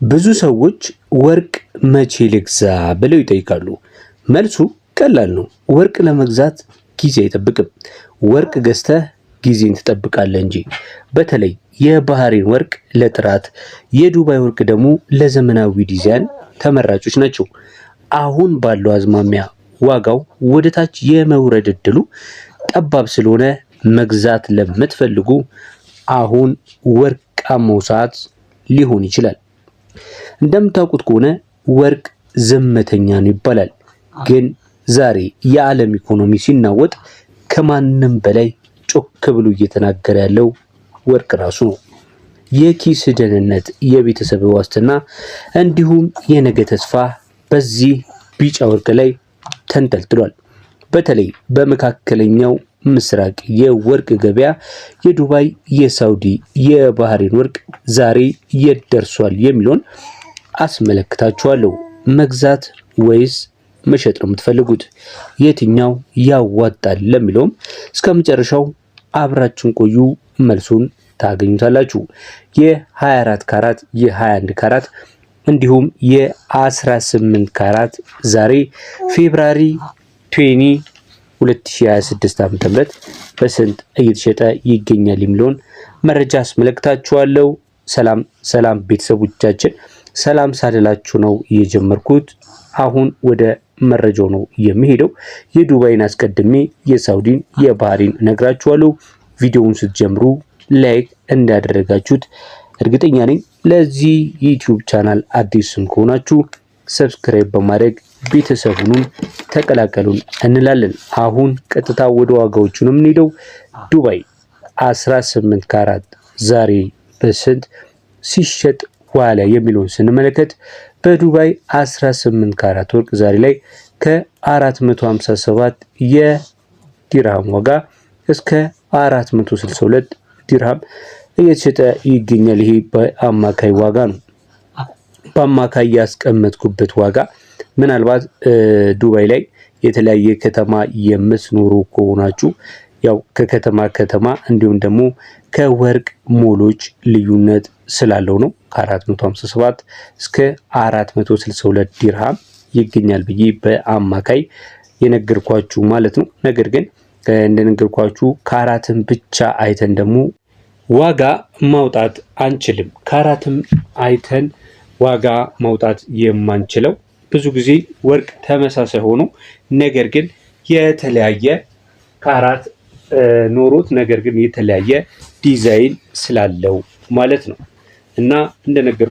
ብዙ ሰዎች ወርቅ መቼ ልግዛ ብለው ይጠይቃሉ። መልሱ ቀላል ነው። ወርቅ ለመግዛት ጊዜ አይጠብቅም። ወርቅ ገዝተህ ጊዜን ትጠብቃለህ እንጂ። በተለይ የባህሬን ወርቅ ለጥራት፣ የዱባይ ወርቅ ደግሞ ለዘመናዊ ዲዛይን ተመራጮች ናቸው። አሁን ባለው አዝማሚያ ዋጋው ወደ ታች የመውረድ እድሉ ጠባብ ስለሆነ መግዛት ለምትፈልጉ አሁን ወርቃማው ሰዓት ሊሆን ይችላል። እንደምታውቁት ከሆነ ወርቅ ዝምተኛ ነው ይባላል። ግን ዛሬ የዓለም ኢኮኖሚ ሲናወጥ ከማንም በላይ ጮክ ብሎ እየተናገረ ያለው ወርቅ ራሱ ነው። የኪስ ደህንነት፣ የቤተሰብ ዋስትና እንዲሁም የነገ ተስፋ በዚህ ቢጫ ወርቅ ላይ ተንጠልጥሏል። በተለይ በመካከለኛው ምስራቅ የወርቅ ገበያ የዱባይ፣ የሳውዲ፣ የባህሬን ወርቅ ዛሬ የት ደርሷል የሚለውን አስመለክታችኋለሁ። መግዛት ወይስ መሸጥ ነው የምትፈልጉት? የትኛው ያዋጣል ለሚለውም እስከ መጨረሻው አብራችሁን ቆዩ፣ መልሱን ታገኙታላችሁ። የ24 ካራት፣ የ21 ካራት እንዲሁም የ18 ካራት ዛሬ ፌብራሪ 20 2026 ዓ.ም በስንት እየተሸጠ ይገኛል የሚለውን መረጃ አስመለክታችኋለሁ። ሰላም ቤተሰቦቻችን፣ ሰላም ሳልላችሁ ነው የጀመርኩት። አሁን ወደ መረጃው ነው የሚሄደው። የዱባይን አስቀድሜ የሳውዲን የባህሬን ነግራችኋለሁ። ቪዲዮውን ስትጀምሩ ላይክ እንዳደረጋችሁት እርግጠኛ ነኝ። ለዚህ ዩቲዩብ ቻናል አዲስም ከሆናችሁ ሰብስክራይብ በማድረግ ቤተሰቡን ተቀላቀሉን እንላለን። አሁን ቀጥታ ወደ ዋጋዎቹ ነው የምንሄደው። ዱባይ 18 ካራት ዛሬ በስንት ሲሸጥ ዋለ የሚለውን ስንመለከት በዱባይ 18 ካራት ወርቅ ዛሬ ላይ ከ457 የዲርሃም ዋጋ እስከ 462 ዲርሃም እየተሸጠ ይገኛል። ይሄ በአማካይ ዋጋ ነው። በአማካይ ያስቀመጥኩበት ዋጋ ምናልባት ዱባይ ላይ የተለያየ ከተማ የምትኖሩ ከሆናችሁ ያው ከከተማ ከተማ እንዲሁም ደግሞ ከወርቅ ሞሎች ልዩነት ስላለው ነው። ከ457 እስከ 462 ዲርሃም ይገኛል ብዬ በአማካይ የነገርኳችሁ ማለት ነው። ነገር ግን እንደነገርኳችሁ ካራትን ብቻ አይተን ደግሞ ዋጋ ማውጣት አንችልም። ካራትም አይተን ዋጋ ማውጣት የማንችለው ብዙ ጊዜ ወርቅ ተመሳሳይ ሆኖ ነገር ግን የተለያየ ካራት ኖሮት ነገር ግን የተለያየ ዲዛይን ስላለው ማለት ነው እና እንደነገር